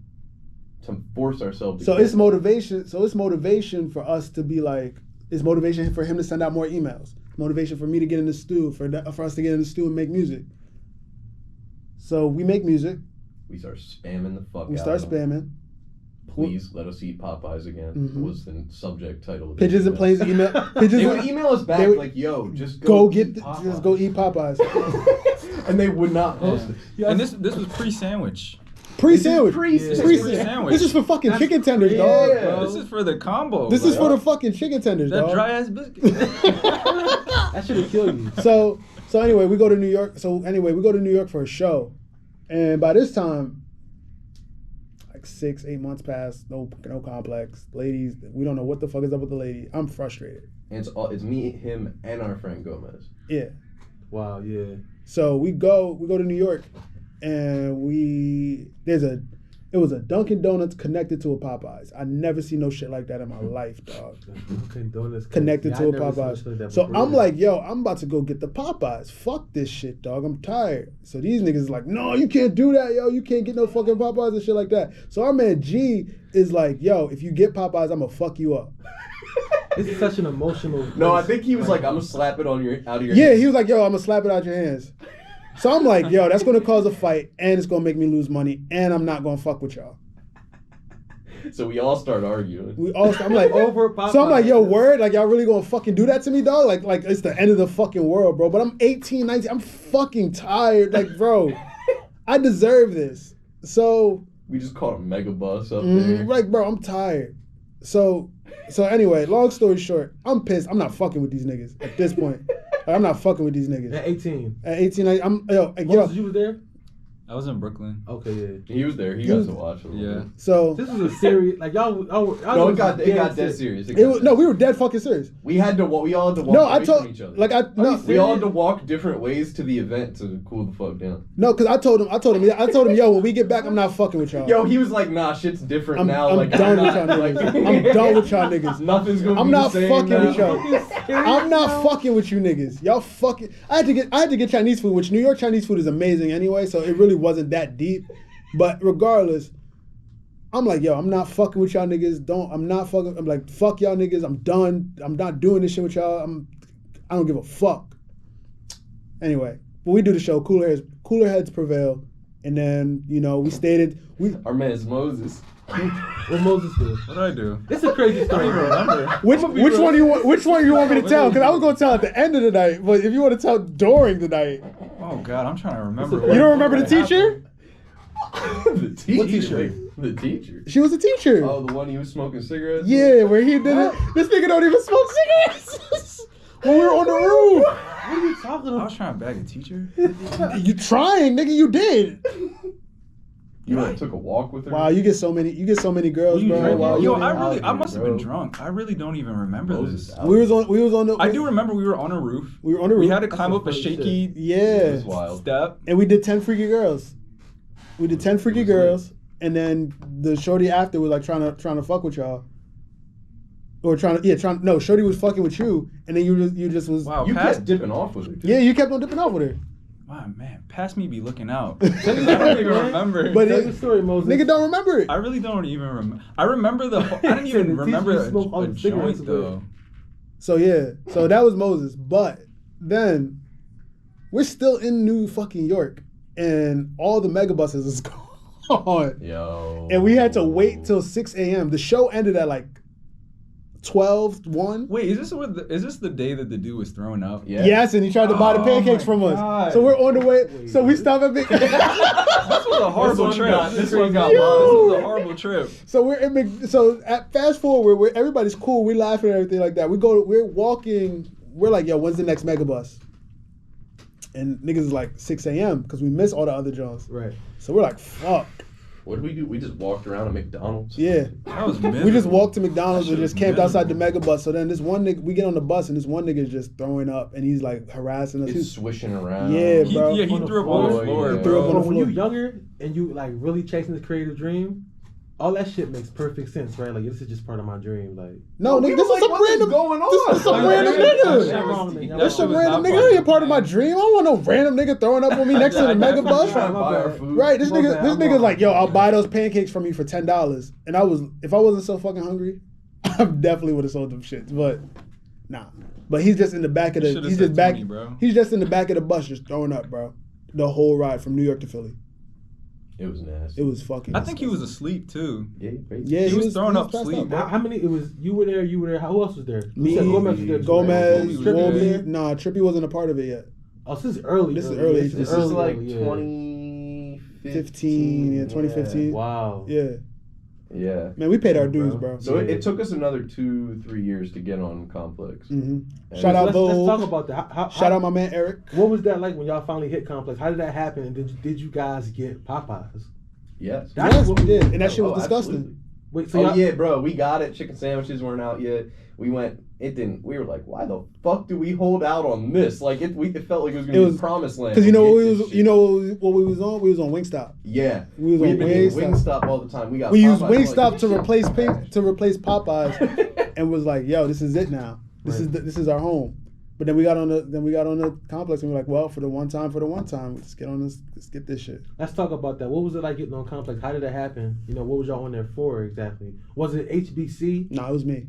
to force ourselves to So it's motivation. So it's motivation for us to be like, it's motivation for him to send out more emails. Motivation for me to get in the stew, for us to get in the stew and make music. So we make music. We start spamming the fuck We out start of them. spamming. Please let us eat Popeyes again. Was the subject title of Pigeons and Planes email. They would email us back like, yo, just go eat Popeyes. And they would not post it. Yeah. And this was pre-sandwich. Pre-sandwich. Pre-sandwich. This is for fucking chicken tenders, dog. Bro. This is for the combo. This is for the fucking chicken tenders, that dog. dry ass biscuit. That should have killed you. So anyway, we go to New York. We go to New York for a show, and by this time, like 6-8 months passed. No Complex. Ladies, we don't know what the fuck is up with the lady. I'm frustrated. And it's me, him, and our friend Gomez. Yeah. Wow. Yeah. So we go to New York, and it was a Dunkin' Donuts connected to a Popeyes. I never seen no shit like that in my life, dog. Dunkin' Donuts connected to a Popeyes. So I'm like, yo, I'm about to go get the Popeyes. Fuck this shit, dog. I'm tired. So these niggas is like, no, you can't do that, yo. You can't get no fucking Popeyes and shit like that. So our man G is like, yo, if you get Popeyes, I'm gonna fuck you up. This is such an emotional. No, I think he was like, I'm gonna slap it out of your Yeah, hands. he was like, yo, I'm gonna slap it out your hands. So I'm like, yo, that's gonna cause a fight, and it's gonna make me lose money, and I'm not gonna fuck with y'all. So we all start arguing. I'm like, over Popeyes. So I'm like, yo, word? Like, y'all really gonna fucking do that to me, dog? Like it's the end of the fucking world, bro. But I'm 18, 19. I'm fucking tired. Like, bro, I deserve this. So we just caught a mega bus up there. Like, bro, I'm tired. So anyway, long story short, I'm pissed. I'm not fucking with these niggas at this point. Like, I'm not fucking with these niggas. At 18. At 18, Moses, you was there? I was in Brooklyn. Okay, yeah. He was there. He got to watch it. Yeah. So this was a serious, like y'all no, it got dead serious. No, we were dead fucking serious. We had to. We all had to walk away from each other. We all had to walk different ways to the event to cool the fuck down. No, because I told him, yo, when we get back, I'm not fucking with y'all. Yo, he was like, nah, shit's different now. I'm done with y'all niggas. I'm done with y'all niggas. Nothing's gonna I'm be not the same fucking now. with y'all. I'm not fucking with you niggas. Y'all fucking. I had to get Chinese food, which New York Chinese food is amazing anyway, so it really wasn't that deep. But regardless, I'm like, yo, I'm not fucking with y'all niggas. I'm like, fuck y'all niggas. I'm done. I'm not doing this shit with y'all. I don't give a fuck. Anyway, but we do the show. Cooler heads prevail. And then, we stated Our man's Moses. What Moses did? What did I do? It's a crazy story. I don't even remember. Which one you want me to tell? Because I was gonna tell at the end of the night, but if you want to tell during the night. Oh God, I'm trying to remember. You don't remember the teacher? The teacher. What teacher? The teacher. She was a teacher. Oh, the one he was smoking cigarettes? Yeah, where he did it. This nigga don't even smoke cigarettes. When we were on the roof. What are you talking I about? was trying to bag a teacher. You trying, nigga, you did. You like took a walk with her? Wow, you get so many girls, You bro. drank Wow, it? Yo, you I must have been drunk. I really don't even remember Moses this. out. we was on the I do remember we were on a roof. We were on the roof. We had to climb That's up a some funny shaky It Yeah. was wild. step. And we did 10 freaky girls. We did 10 freaky girls, and then the shorty after was like trying to fuck with y'all. Or no, shorty was fucking with you, and then you just was. Wow, You past kept dipping off with her. Too. Yeah, you kept on dipping off with her. wow, man, past me be looking out. I don't even remember. But Tell the story, Moses. Nigga don't remember it. I really don't even remember. I remember the whole, I didn't even The teacher remember smoked all a the cigarettes joint though. So that was Moses. But then we're still in New fucking York, and all the megabuses is gone. Yo. And we had to wait till 6 a.m. The show ended at like 12, 1. Wait, is this the day that the dude was throwing up? Yeah. Yes, and he tried to buy the pancakes from us. So we're on the way. So we stop at Big. This was a horrible trip. This one got This lost. was a horrible trip. So we're in Big. So at fast forward, where everybody's cool, we laughing and everything like that. We're walking. We're like, yo, when's the next megabus? And niggas is like 6 a.m. because we miss all the other Johns. Right. So we're like, fuck. What did we do? We just walked around at McDonald's. Yeah. That was miserable. We just walked to McDonald's That and shit just was camped outside the miserable. megabus. So then this one nigga, we get on the bus and this one nigga is just throwing up and he's like harassing us. It's He's, swishing around. Yeah, bro. He threw up on the floor. floor, Yeah. Threw up on bro. the When you floor. younger and you like really chasing this creative dream, all that shit makes perfect sense, right? Like this is just part of my dream. Like no, We nigga, this were is like, some what is random. going This on? is some Like, random that nigga. shit That That's some was random not nigga. part He of ain't part of my the dream. I don't want no random nigga throwing up on me next to the Trying to megabus. buy our food. Right, this My nigga, bad, this I'm nigga's wrong. like, yo, I'll buy those pancakes from you for $10. And if I wasn't so fucking hungry, I definitely would have sold them shits. But nah. But he's just in the back of the. Should've He's said just back. 20, bro. He's just in the back of the bus, just throwing up, bro. The whole ride from New York to Philly. It was nasty. It was fucking. I think he was asleep too. Yeah, Yeah, he was throwing up passed sleep, out, how many? It was you were there. Who else was there? Me, You said Gomez was there. too, Gomez, right? Trippy was there? Wolby. Nah, Trippy wasn't a part of it yet. Oh, this is early. This is early. This is early, like yeah. 2015. 15, yeah, 2015. Wow. Yeah, Yeah. man, we paid our Yeah, dues, bro. bro. So it took us another 2-3 years to get on Complex. hmm And Shout out let's Vogue. talk about that. Shout out my man Eric. What was that like when y'all finally hit Complex? How did that happen? And did you guys get Popeyes? Yes. That's Yes, what we did, and that shit was Oh, disgusting. absolutely. Wait, so Oh y'all, yeah, bro, we got it. Chicken sandwiches weren't out yet. We went. It didn't. We were like, why the fuck do we hold out on this? Like it felt like it was gonna It be was- the promised land. Because you know when what we we hit was, this you shit. know what we was on? We was on Wingstop. Yeah, We was we've on been eating Wingstop. Wingstop all the time. We got. We used Popeyes, Wingstop like, to this replace shit- Popeyes, and was like, yo, this is it now. This is our home. But then we got on the complex and we're like, well, for the one time, let's get on this. Let's get this shit. let's talk about that. What was it like getting on Complex? How did that happen? You know, what was y'all on there for exactly? Was it HBC? No, it was me.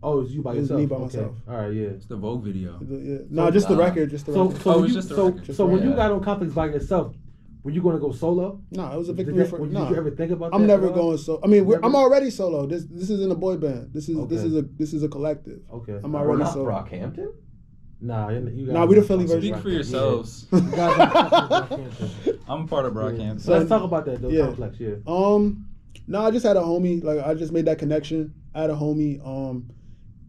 Oh, it was you by It was yourself. me by Okay. myself. All right, yeah. It's the Vogue video. Yeah. No, just the nah. record. Just the So, record. so Oh, when it's you just a so, record. so when you Yeah. got on Complex by yourself, were you going to go solo? No, it was a Did victory that- for. did No, you ever think about that? I'm never at all? going so. I mean, Never? I'm already solo. This isn't a boy band. This is Okay. this is a collective. Okay. I'm We're already not solo. Brockhampton. Nah, you guys Nah, we the Philly version. Speak for yourselves. You guys are Brockhampton. I'm part of Brockhampton. Yeah. So let's talk about that though. Yeah. Complex, yeah. No, I just had a homie. Like I just made that connection. I had a homie.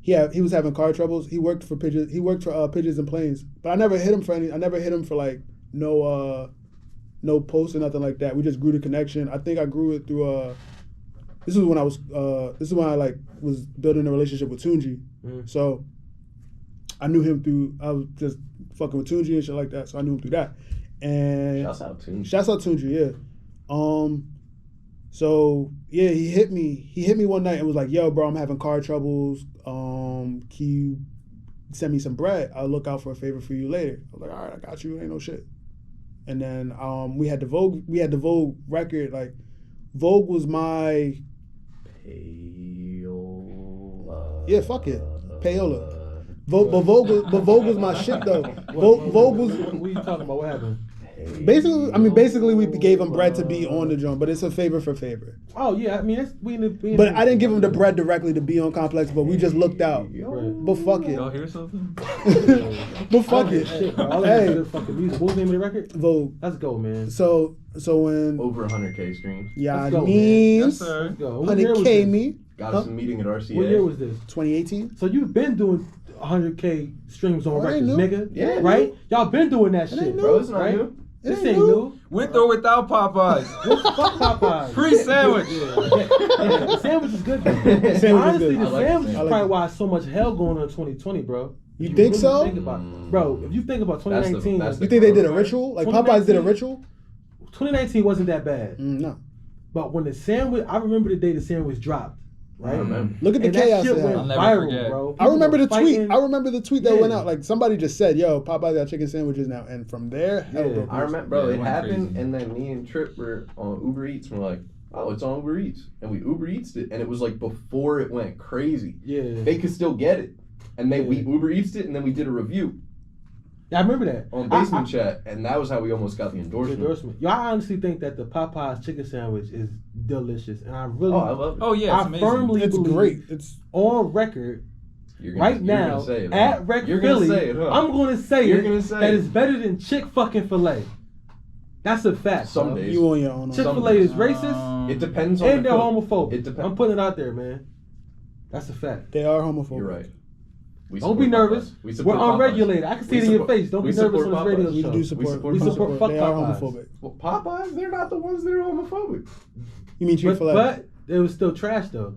He was having car troubles. He worked for Pigeons. He worked for Pigeons and Planes. But I never hit him for any. I never hit him for like no posts or nothing like that. We just grew the connection. I think I grew it through. This is when I was. This is when I like was building a relationship with Tunji. Mhm. So I knew him through. I was just fucking with Tunji and shit like that. So I knew him through that. And Shouts out to. shouts out Tunji, yeah. So yeah, he hit me one night and was like, yo, bro, I'm having car troubles. Can you send me some bread? I'll look out for a favor for you later. I was like, all right, I got you, ain't no shit. And then we had the Vogue record. Like Vogue was my Payola. Yeah, fuck it. Payola. Vogue was my shit though. Vogue was What are you talking about? What happened? basically we gave him bread to be on the joint, but it's a favor for favor. Oh yeah, I mean it's But I didn't give him the bread directly to be on Complex, but we just looked out. Right. But fuck it. Y'all hear something? But fuck it. Shit, bro. All Hey. hey. Good fucking music. What was the name of the record? Vogue. Let's go, man. So when Over 100K streams. yeah, Let's go, man. Yes, means sir. Let's go. What year was 100K this? me Got us a meeting at RCA. What year was this? 2018. So you've been doing 100K streams on Oh, I records, ain't new. nigga. Yeah, right? Y'all been doing that It shit, ain't Bro, it's not right? new. This It ain't ain't new. With or without Popeyes. Fuck Popeyes. Free sandwich. Yeah, the sandwich is good. Though. Sandwich is Honestly, good. the I like sandwich the is sandwich. probably why so much hell going on in 2020, bro. You If think really so? Think about, bro, if you think about That's the- 2019, that's the- You think they did a ritual? Like Popeyes did a 2019? ritual? 2019 wasn't that bad. No. But when the sandwich, I remember the day the sandwich dropped, right? I remember. Look at the And that chaos shit they went had. I'll never viral, forget. bro. I remember the People were tweet. fighting. I remember the tweet that Yeah. went out. Like somebody just said, "Yo, Popeyes got chicken sandwiches now," and from there, hell Yeah. broke I loose. remember, bro, Yeah, it it went happened, crazy. and then me and Trip were on Uber Eats, and we're like, oh, it's on Uber Eats. And we Uber Eats it, and it was like before it went crazy. Yeah. They could still get it. and then we Yeah. Uber Eats it, and then we did a review Yeah, I remember that. on Basement Chat, and that was how we almost got the endorsement. Yo, I honestly think that the Popeyes chicken sandwich is delicious, and I really, Oh, I love it. Oh yeah, it's I amazing. firmly It's believe great. It's on record You're right you're now gonna say it, at huh? Rec You're Philly. gonna say it, huh? I'm going to say You're it gonna say that it. it's better than Chick fucking Filet. That's a fact. Some bro. days. you on your own. Chick-fil-A is racist It depends on and the they're cook. homophobic. It depends. I'm putting it out there, man. That's a fact. They are homophobic. You're right. We Don't be support nervous. Popeyes. We We're support Popeyes. unregulated. I can see We it in your support- face. Don't we be nervous support on this radio Popeyes. We show. do support. support- we support fuck They are Popeyes. homophobic. Well, Popeyes, they're not the ones that are homophobic. You mean Chick-fil-A? But it was still trash though.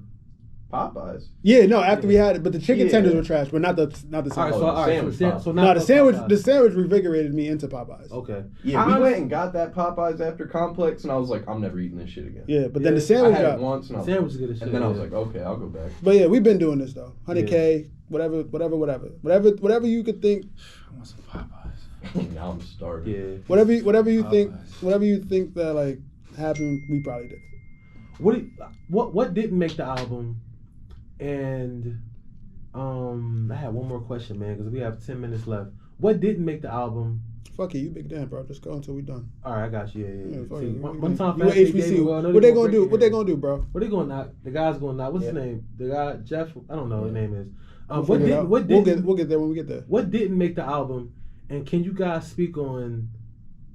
Popeyes. Yeah, no. After we had it, but the chicken Yeah. tenders were trash, but not the All right, sandwich. so all right, sandwich so, Popeyes. so No, not the fuck sandwich. Popeyes. The sandwich revigorated me into Popeyes. Okay. Yeah, we I went and got that Popeyes after Complex, and I was like, I'm never eating this shit again. Yeah, but then Yeah. the sandwich I had got. it once, and I was Sandwich is good as shit. and then I was yeah. like, okay, I'll go back. But yeah, we've been doing this though. 100K, whatever you could think, I want some Popeyes. Now I'm starving. yeah. whatever you think, Popeyes. whatever you think that like happened, we probably did. What didn't make the album? And I had one more question, man, because we have 10 minutes left. What didn't make the album? Fuck it, you big damn, bro. Just go until we done. All right, I got you. Yeah. Yeah, fuck See, it. one time You with Fast Food HBC. David, well, I know What they gonna gonna do? break What they your gonna do, bro? What they going knock? The guy's going knock. What's his Yeah. name? The guy Jeff. I don't know what his name is. We'll What figure it didn't? out. What We'll didn't? get there when we get there. What didn't make the album? And can you guys speak on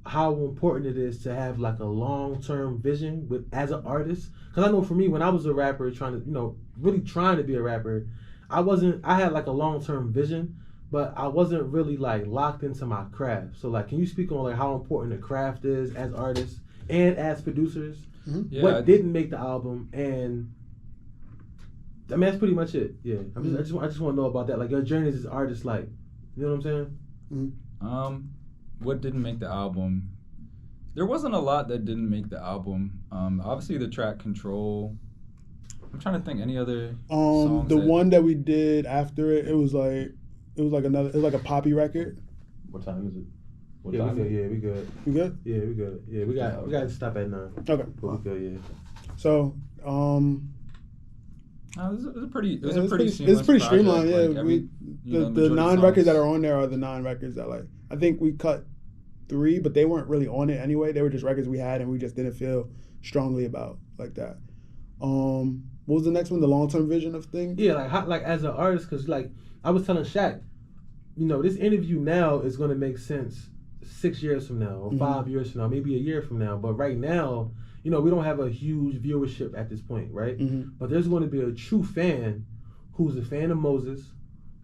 how important it is to have like a long-term vision with as an artist? Because I know for me, when I was a rapper, trying to, really trying to be a rapper, I had like a long-term vision, but I wasn't really like locked into my craft. So like, can you speak on like how important the craft is as artists and as producers? Yeah, What didn't make the album? And I mean, that's pretty much it. Yeah, I just want to know about that. Like your journey as an artist, like, you know what I'm saying? What didn't make the album? There wasn't a lot that didn't make the album. Obviously the track Control. I'm trying to think any other songs. The one that we did after it was like a poppy record. What time is it? What Yeah, we time good. is it? Yeah, we good. You good? Yeah, we good. Yeah, we got to stop at 9. Okay. But we good. Yeah. So, It was a pretty it's seamless pretty project. streamlined. Yeah, Like, the majority 9 records that songs- are on there are the 9 records that like I think we cut 3, but they weren't really on it anyway. They were just records we had and we just didn't feel strongly about like that. What was the next one? The long-term vision of things. Yeah, like how, like as an artist, because like I was telling Shaq, this interview now is going to make sense 6 years from now or 5 years from now, maybe a year from now. But right now, we don't have a huge viewership at this point, right? Mm-hmm. But there's going to be a true fan who's a fan of Moses,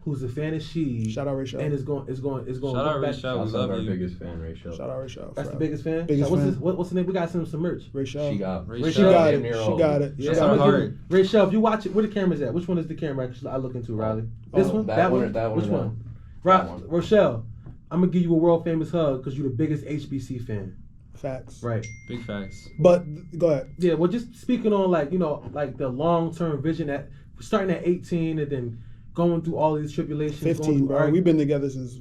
who's a fan of Sheed. Shout out Rachel. And is going Shout out look back. Rachel. That's love our you. biggest fan, Rachel. Shout out Rachel. That's the biggest fan. Biggest what's fan. what's the name? We got to send him some merch. Rachel. She got Rachel. She got damn it. near She all got of it. them. She That's got our it. heart. Rachel, if you watch it, where the camera's at? Which one is the camera I look into, Riley? This one? that one or that one Which or that one? That one. Rochelle, I'm gonna give you a world famous hug because you're the biggest HBC fan. Facts. Right. Big facts. But go ahead. Yeah, well, just speaking on like the long-term vision that starting at 18 and then going through all these tribulations. 15, bro. We've been together since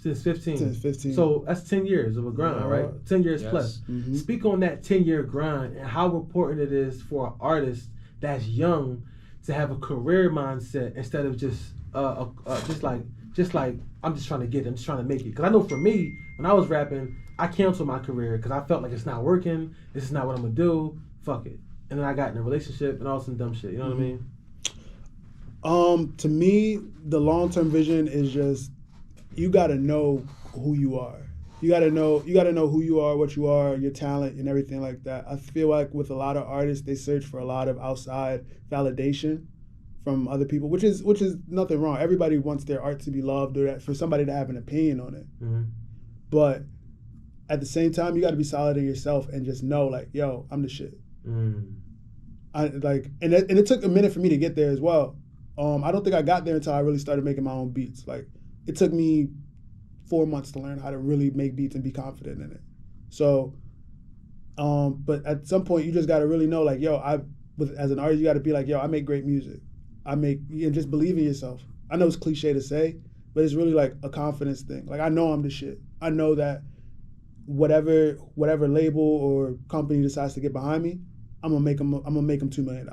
15. Since 15. So that's 10 years of a grind, right? 10 years Yes. plus. Mhm. Speak on that 10-year grind and how important it is for an artist that's young to have a career mindset instead of just like I'm just trying to get it, I'm just trying to make it. Because I know for me, when I was rapping, I canceled my career because I felt like it's not working. This is not what I'm gonna do. Fuck it. And then I got in a relationship and all some dumb shit. You know what I mean? To me, the long-term vision is just you gotta know who you are. You gotta know who you are, what you are, your talent, and everything like that. I feel like with a lot of artists, they search for a lot of outside validation from other people, which is nothing wrong. Everybody wants their art to be loved or that for somebody to have an opinion on it. Mm-hmm. But at the same time, you got to be solid in yourself and just know, like, yo, I'm the shit. Mm. And it took a minute for me to get there as well. I don't think I got there until I really started making my own beats. Like, it took me 4 months to learn how to really make beats and be confident in it. So, but at some point, you just got to really know, like, yo, as an artist, you got to be like, yo, I make great music. And just believe in yourself. I know it's cliche to say, but it's really like a confidence thing. Like, I know I'm the shit. I know that whatever label or company decides to get behind me, I'm gonna make them $2 million.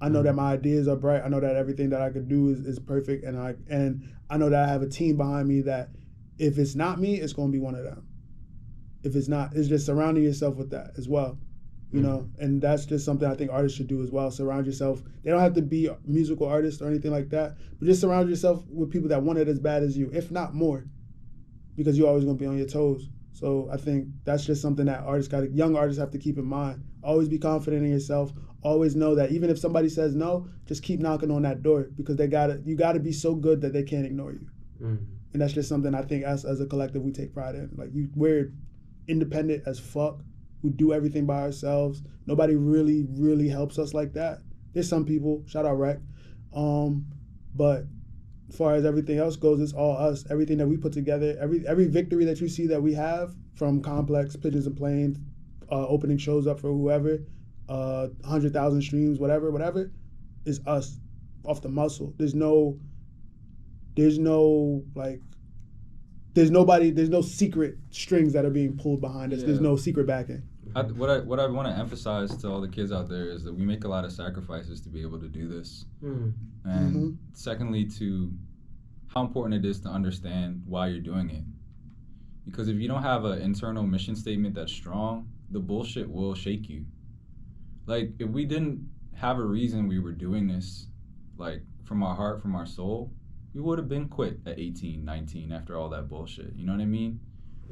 I know that my ideas are bright. I know that everything that I could do is perfect, and I know that I have a team behind me that if it's not me, it's going to be one of them. If it's not, it's just surrounding yourself with that as well, you know. And that's just something I think artists should do as well. Surround yourself. They don't have to be musical artists or anything like that, but just surround yourself with people that want it as bad as you, if not more, because you're always going to be on your toes. So I think that's just something that young artists have to keep in mind. Always be confident in yourself. Always know that even if somebody says no, just keep knocking on that door, because you gotta be so good that they can't ignore you. And that's just something I think as a collective we take pride in. Like we're independent as fuck. We do everything by ourselves. Nobody really, really helps us like that. There's some people, shout out Rec. But as far as everything else goes, it's all us. Everything that we put together, every victory that you see that we have, from Complex, Pigeons and Planes, opening shows up for whoever, 100,000 streams, whatever, is us off the muscle. There's no secret strings that are being pulled behind us. There's no secret backing. What I want to emphasize to all the kids out there is that we make a lot of sacrifices to be able to do this. And secondly, to how important it is to understand why you're doing it. Because if you don't have an internal mission statement that's strong, the bullshit will shake you. Like, if we didn't have a reason we were doing this, like, from our heart, from our soul, we would have been quit at 18, 19 after all that bullshit. You know what I mean?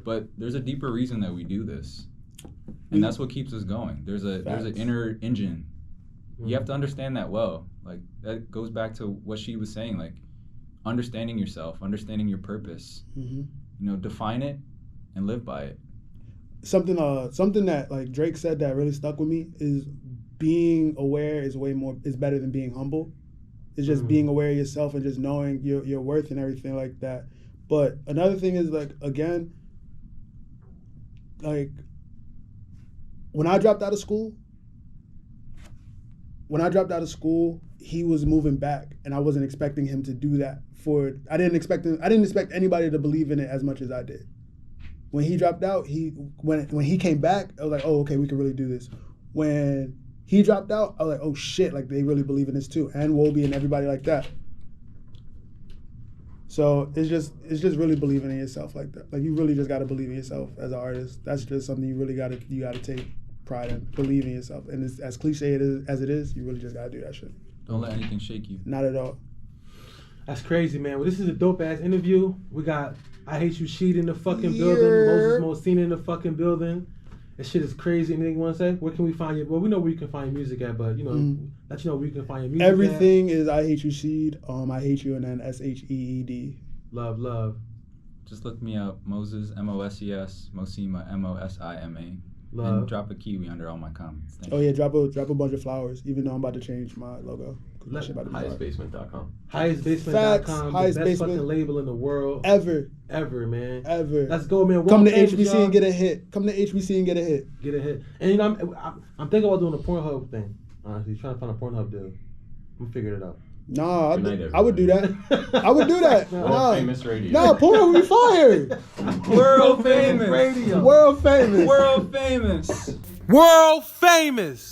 But there's a deeper reason that we do this. And that's what keeps us going. There's an inner engine. You have to understand that well. Like, that goes back to what she was saying, like, understanding yourself, understanding your purpose. You know, define it and live by it. Something that like Drake said that really stuck with me is being aware is better than being humble. It's just being aware of yourself and just knowing your worth and everything like that. But another thing is, like, again, like, when I dropped out of school, he was moving back, and I wasn't expecting him to do that. I didn't expect anybody to believe in it as much as I did. When he dropped out, when he came back, I was like, oh, okay, we can really do this. When he dropped out, I was like, oh shit, like, they really believe in this too, and Wolby and everybody like that. So it's just really believing in yourself like that. Like, you really just gotta believe in yourself as an artist. That's just something you really gotta take pride in, believe in yourself. And it's, as cliche as it is, you really just gotta do that shit. Don't let anything shake you. Not at all. That's crazy, man. Well, this is a dope ass interview. We got IHATEYOUSHEED in the fucking building. Moses Mosima in the fucking building. That shit is crazy. Anything you want to say? Where can we find you? Well, we know where you can find your music at, but, you know, let you know where you can find your music Everything is IHATEYOUSHEED. I hate you, and then SHEED. Love. Just look me up. Moses, MOSES, Mosima, MOSIMA. Love. And drop a kiwi under all my comments. Thank Oh you. yeah, drop a bunch of flowers. Even though I'm about to change my logo. HighestBasement.com. HighestBasement.com. Highest the best Basement. fucking label in the world. Ever, man. Ever. Let's go, man. Come to World famous, HBC y'all. and get a hit. Get a hit. And, you know, I'm thinking about doing a Pornhub thing. Honestly, trying to find a Pornhub deal. I'm figuring it out. Nah, Good night, I would do that. I would do that. World famous radio. Nah, Pornhub would be fire. World famous. Radio. World famous. World famous. World famous.